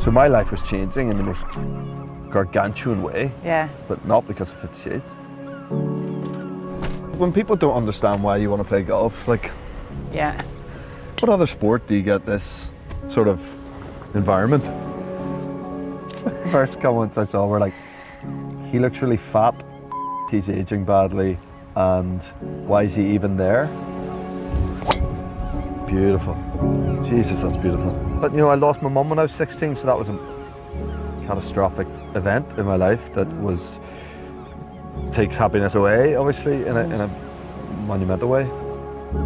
So my life was changing in the most gargantuan way. Yeah. But not because of 50 Shades. When people don't understand why you want to play golf, like, Yeah. what other sport do you get this sort of environment? The first comments I saw were like, he looks really fat, he's aging badly, and why is he even there? Beautiful. Jesus, that's beautiful. But you know, I lost my mum when I was 16, so that was a catastrophic event in my life that takes happiness away, obviously, in a monumental way.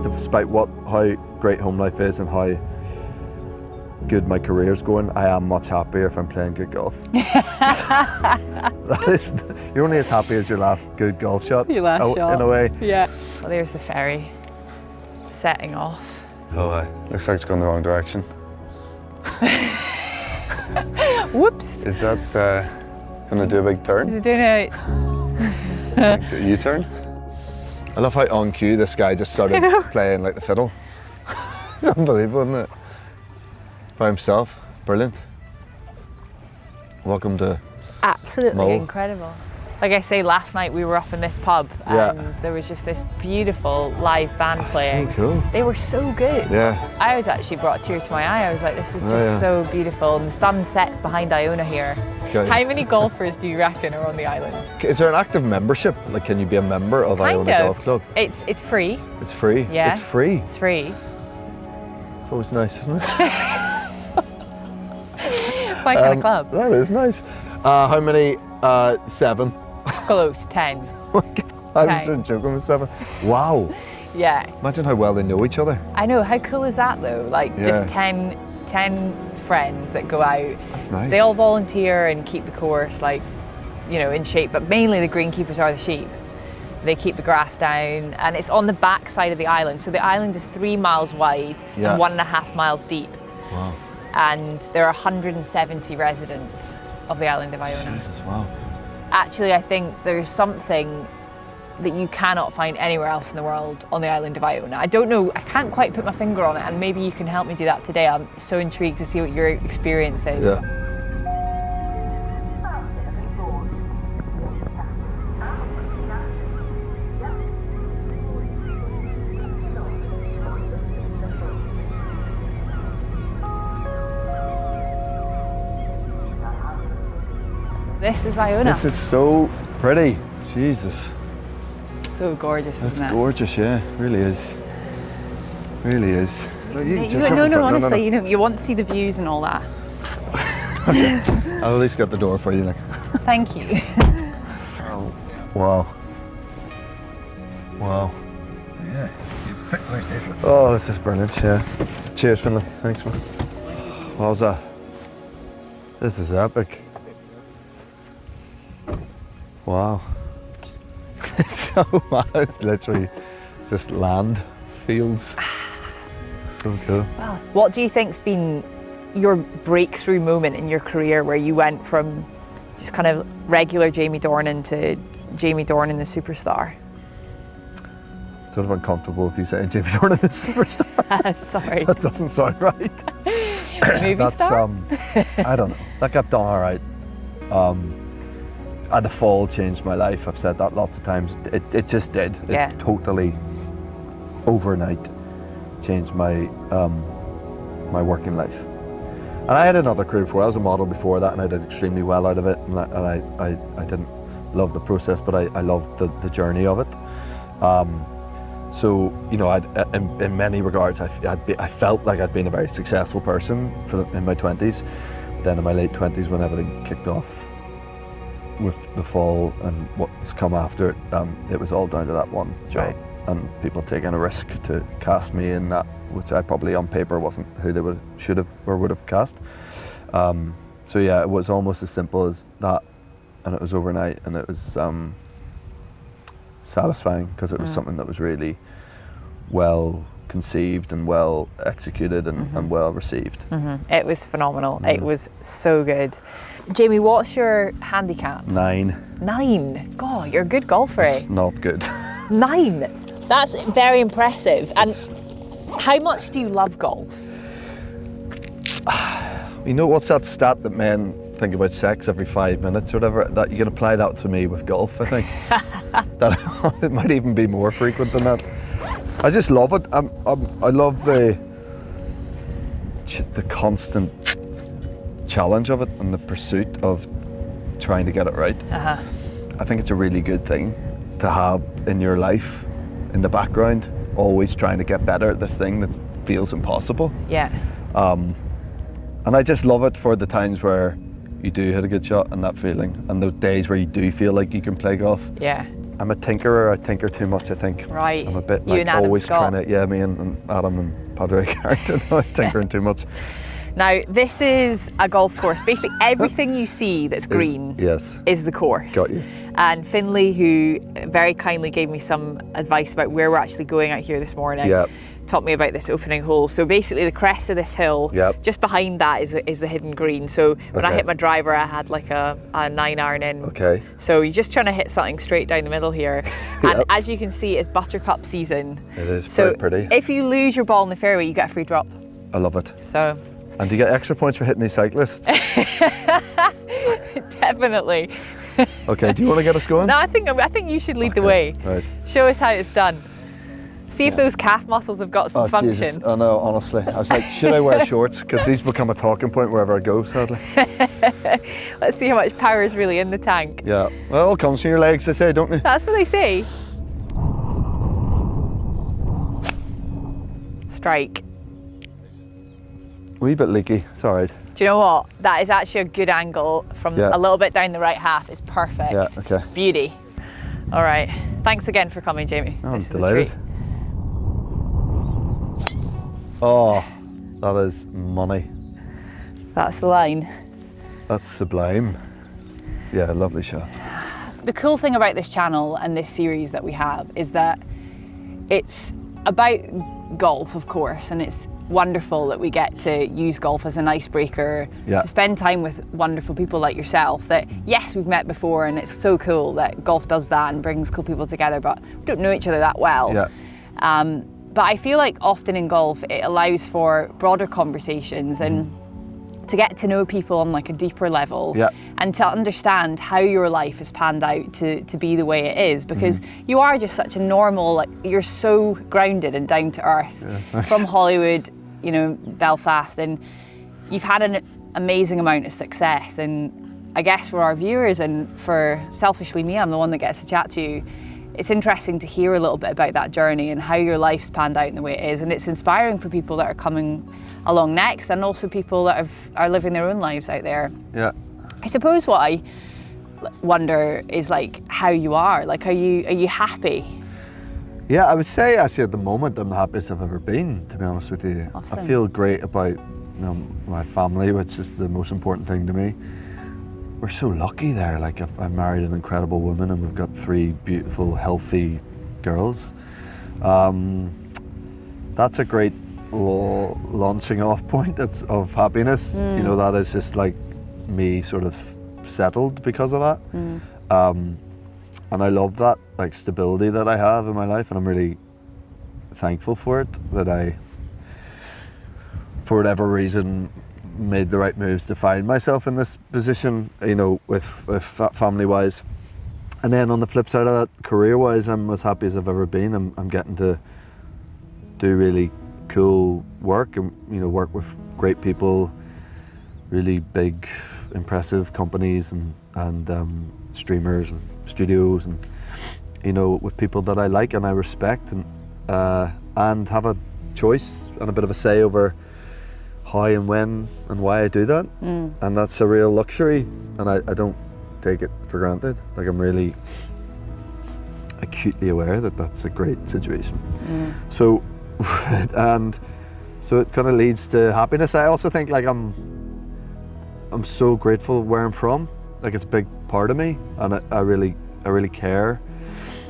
Despite how great home life is and how good my career's going, I am much happier if I'm playing good golf. You're only as happy as your last good golf shot. Your last shot. In a way. Yeah. Well, there's the ferry setting off. Oh, looks like it's going the wrong direction. Whoops. Is that going to do a big turn? Is it doing a U-turn? I love how on cue this guy just started playing like the fiddle. It's unbelievable, isn't it? By himself. Brilliant. Welcome to It's absolutely Mull. incredible. Like I say, last night we were up in this pub and there was just this beautiful live band playing. So cool. They were so good. Yeah. I was actually brought a tear to my eye. I was like, this is just so beautiful. And the sun sets behind Iona here. Okay. How many golfers do you reckon are on the island? Is there an active membership? Like, can you be a member of Iona Golf Club? It's free. It's free? Yeah. It's free? It's free. It's always nice, isn't it? My kind of club. That is nice. How many? 7. Close, 10. I was joking with 7. Wow. Yeah. Imagine how well they know each other. I know, how cool is that though? Like just 10 friends that go out. That's nice. They all volunteer and keep the course like, you know, in shape, but mainly the greenkeepers are the sheep. They keep the grass down and it's on the back side of the island. So the island is 3 miles wide and 1.5 miles deep. Wow. And there are 170 residents of the island of Iona. Jesus, wow. Actually, I think there's something that you cannot find anywhere else in the world on the island of Iona. I don't know, I can't quite put my finger on it, and maybe you can help me do that today. I'm so intrigued to see what your experience is. Yeah. This is Iona. This is so pretty. Jesus. So gorgeous, That's isn't it? gorgeous, yeah. Really is. Really is. No, honestly, you know, you want to see the views and all that. I'll at least get the door for you. Like. Thank you. Oh, wow. Wow. Yeah, you picked the right day for it. Oh, this is brilliant, yeah. Cheers, Finlay. Thanks, man. How's that? This is epic. Wow. It's so mad. Literally just land, fields. So cool. Wow. What do you think's been your breakthrough moment in your career where you went from just kind of regular Jamie Dornan to Jamie Dornan the superstar? Sort of uncomfortable if you say Jamie Dornan the superstar. Sorry. That doesn't sound right. Movie star? I don't know. That got done all right. And the fall changed my life. I've said that lots of times. It just did. Yeah. It totally, overnight, changed my my working life. And I had another career before. I was a model before that, and I did extremely well out of it. And I didn't love the process, but I loved the journey of it. So you know, in many regards, I felt like I'd been a very successful person in my 20s. Then in my late 20s, when everything kicked off with the fall and what's come after it, it was all down to that one job. Right. And people taking a risk to cast me in that, which I probably on paper wasn't who they should have or would have cast. So yeah, it was almost as simple as that, and it was overnight, and it was satisfying because it was something that was really well conceived and well executed and well received. It was phenomenal. It was so good. Jamie, what's your handicap? 9. 9. God, you're a good golfer. It's not good. 9. That's very impressive. And how much do you love golf? You know, what's that stat that men think about sex every 5 minutes or whatever? That you can apply that to me with golf, I think. That it might even be more frequent than that. I just love it. I love the constant challenge of it and the pursuit of trying to get it right. I think it's a really good thing to have in your life, in the background, always trying to get better at this thing that feels impossible. Yeah. And I just love it for the times where you do hit a good shot and that feeling, and those days where you do feel like you can play golf. Yeah. I'm a tinkerer. I tinker too much, I think. Right. I'm a bit You like and Adam always Scott. trying to, yeah, me and Adam and Padre Carrington, tinkering too much. Now, this is a golf course. Basically, everything you see that's green Yes. is the course. Got you. And Finlay, who very kindly gave me some advice about where we're actually going out here this morning, Yep. taught me about this opening hole. So basically the crest of this hill, Yep. just behind that is the hidden green. So when I Okay. hit my driver, I had like a 9-iron in. Okay. So you're just trying to hit something straight down the middle here. And Yep. as you can see, it's buttercup season. It is So very pretty. if you lose your ball in the fairway, you get a free drop. I love it. So And do you get extra points for hitting these cyclists? definitely. Okay, do you want to get us going? No, I think you should lead the way. Right. Show us how it's done. See if those calf muscles have got some Oh, function. Jesus. Oh, no, honestly. I was like, should I wear shorts? Because these become a talking point wherever I go, sadly. Let's see how much power is really in the tank. Yeah. Well, it all comes from your legs, they say, don't they? That's what they say. Strike. Wee bit leaky. It's all right. Do you know what? That is actually a good angle from Yeah. a little bit down the right half. It's perfect. Yeah, okay. Beauty. All right. Thanks again for coming, Jamie. Oh, I'm This is a delighted. treat. Oh, that is money. That's the line. That's sublime. Yeah, lovely shot. The cool thing about this channel and this series that we have is that it's about golf, of course, and it's wonderful that we get to use golf as an icebreaker, Yeah. to spend time with wonderful people like yourself that, yes, we've met before, and it's so cool that golf does that and brings cool people together, but we don't know each other that well. Yeah. But I feel like often in golf it allows for broader conversations and to get to know people on like a deeper level, Yeah. and to understand how your life has panned out to be the way it is, because you are just such a normal, like, you're so grounded and down to earth from Hollywood, you know, Belfast, and you've had an amazing amount of success. And I guess for our viewers and for selfishly me, I'm the one that gets to chat to you, it's interesting to hear a little bit about that journey and how your life's panned out in the way it is, and it's inspiring for people that are coming along next, and also people that are living their own lives out there. Yeah. I suppose what I wonder is like how you are. Like, are you happy? Yeah, I would say actually at the moment I'm the happiest I've ever been, to be honest with you. Awesome. I feel great about my family, which is the most important thing to me. We're so lucky there. Like, I've married an incredible woman and we've got 3 beautiful, healthy girls. That's a great launching off point of happiness. You know, that is just like me sort of settled because of that. And I love that, like, stability that I have in my life, and I'm really thankful for it, that I, for whatever reason, made the right moves to find myself in this position, you know, with family-wise. And then on the flip side of that, career-wise, I'm as happy as I've ever been. I'm getting to do really cool work and, you know, work with great people, really big, impressive companies and streamers and studios, and, you know, with people that I like and I respect, and have a choice and a bit of a say over how and when and why I do that. And that's a real luxury, and I don't take it for granted. Like, I'm really acutely aware that that's a great situation. So and so it kind of leads to happiness. I also think, like, I'm so grateful where I'm from. Like, it's a big part of me, and I really care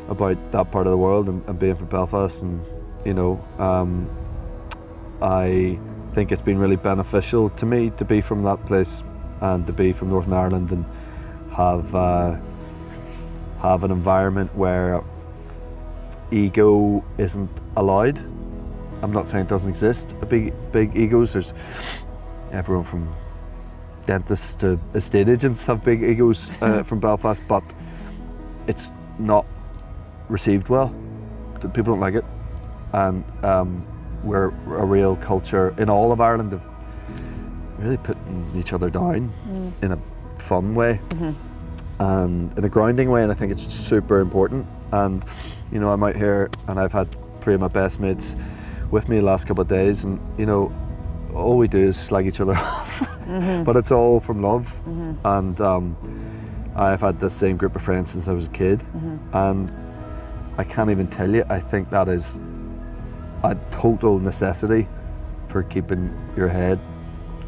about that part of the world, and being from Belfast, and, you know, I think it's been really beneficial to me to be from that place and to be from Northern Ireland and have an environment where ego isn't allowed. I'm not saying it doesn't exist, big egos. There's everyone from dentists to estate agents have big egos from Belfast, but it's not received well. People don't like it, and we're a real culture in all of Ireland of really putting each other down in a fun way and in a grounding way, and I think it's super important. And you know, I'm out here and I've had 3 of my best mates with me the last couple of days, and you know, all we do is slag each other off, but it's all from love. And I've had the same group of friends since I was a kid, and I can't even tell you, I think that is a total necessity for keeping your head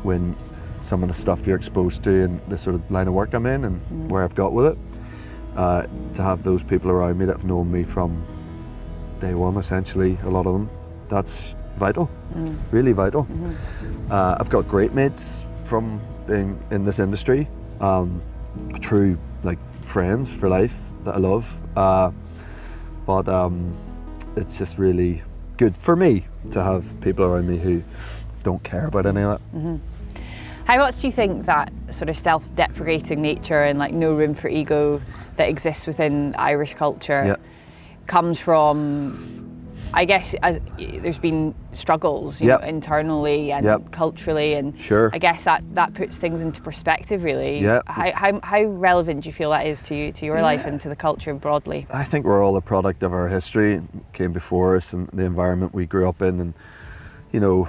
when some of the stuff you're exposed to and the sort of line of work I'm in and where I've got with it. To have those people around me that have known me from day one, essentially, a lot of them, that's vital, really vital. I've got great mates from being in this industry, true like friends for life that I love, but it's just really good for me to have people around me who don't care about any of that. How much do you think that sort of self-deprecating nature and like no room for ego that exists within Irish culture comes from, I guess, there's been struggles, you know, internally and culturally, and I guess that puts things into perspective, really. How relevant do you feel that is to your life and to the culture broadly? I think we're all a product of our history, came before us, and the environment we grew up in, and you know,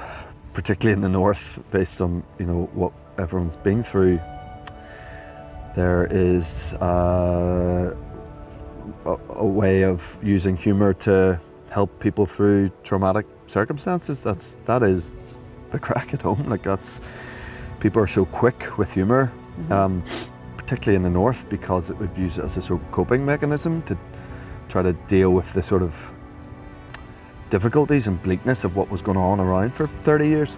particularly in the north, based on you know what everyone's been through. There is a way of using humour to help people through traumatic circumstances. That is the crack at home. Like people are so quick with humour, particularly in the north, because it would use it as a sort of coping mechanism to try to deal with the sort of difficulties and bleakness of what was going on around for 30 years.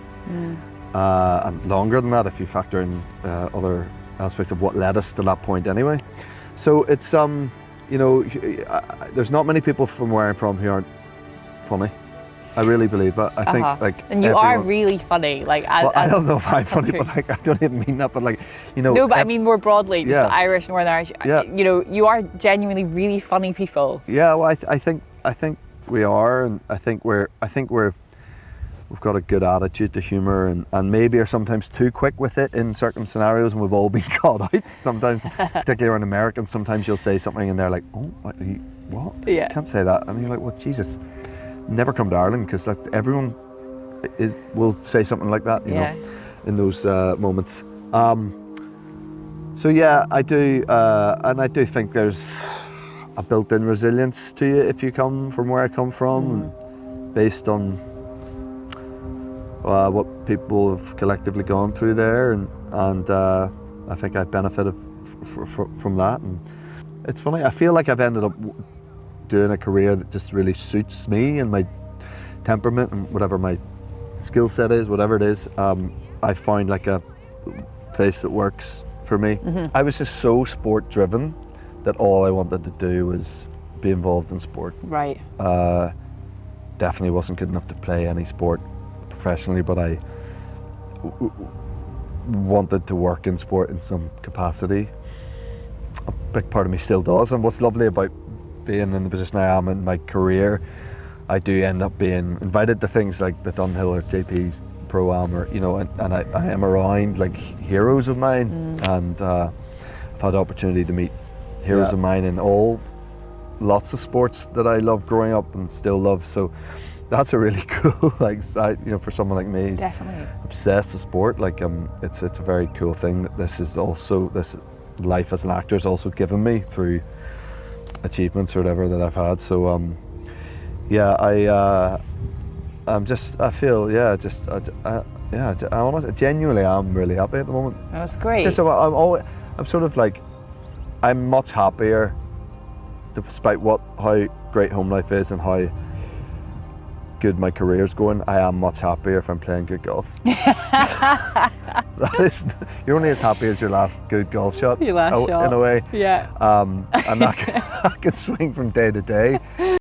And longer than that if you factor in other aspects of what led us to that point anyway. So it's you know, there's not many people from where I'm from who aren't funny. I really believe that. I think like and you are really funny. Like I don't know if I'm funny, but like I don't even mean that. But like you know. No, but I mean more broadly, just Irish, Northern Irish. You know, you are genuinely really funny people. Yeah, well, I think we are, and I think we've got a good attitude to humour, and maybe are sometimes too quick with it in certain scenarios, and we've all been caught out sometimes, particularly around Americans. Sometimes you'll say something and they're like, oh, what? You can't say that. And you're like, well, Jesus, never come to Ireland, because like everyone will say something like that, you know, in those moments. So yeah, I do, and I do think there's a built-in resilience to you if you come from where I come from, and based on what people have collectively gone through there, and I think I've benefited from that. And it's funny, I feel like I've ended up doing a career that just really suits me and my temperament and whatever my skill set is, whatever it is. I find like a place that works for me. I was just so sport driven that all I wanted to do was be involved in sport. Right. Definitely wasn't good enough to play any sport professionally, but I wanted to work in sport in some capacity. A big part of me still does, and what's lovely about being in the position I am in my career, I do end up being invited to things like the Dunhill or JP's Pro-Am, or you know, and I am around like heroes of mine, and I've had the opportunity to meet heroes of mine in lots of sports that I loved growing up and still love. So that's a really cool like side, you know, for someone like me who's obsessed with sport. Like it's a very cool thing that this life as an actor has also given me through achievements or whatever that I've had. So I honestly genuinely am really happy at the moment. That's great. Just I'm sort of like, I'm much happier despite how great home life is and how good my career's going. I am much happier if I'm playing good golf. You're only as happy as your last good golf shot. Your last shot. In a way. Yeah. And that can swing from day to day.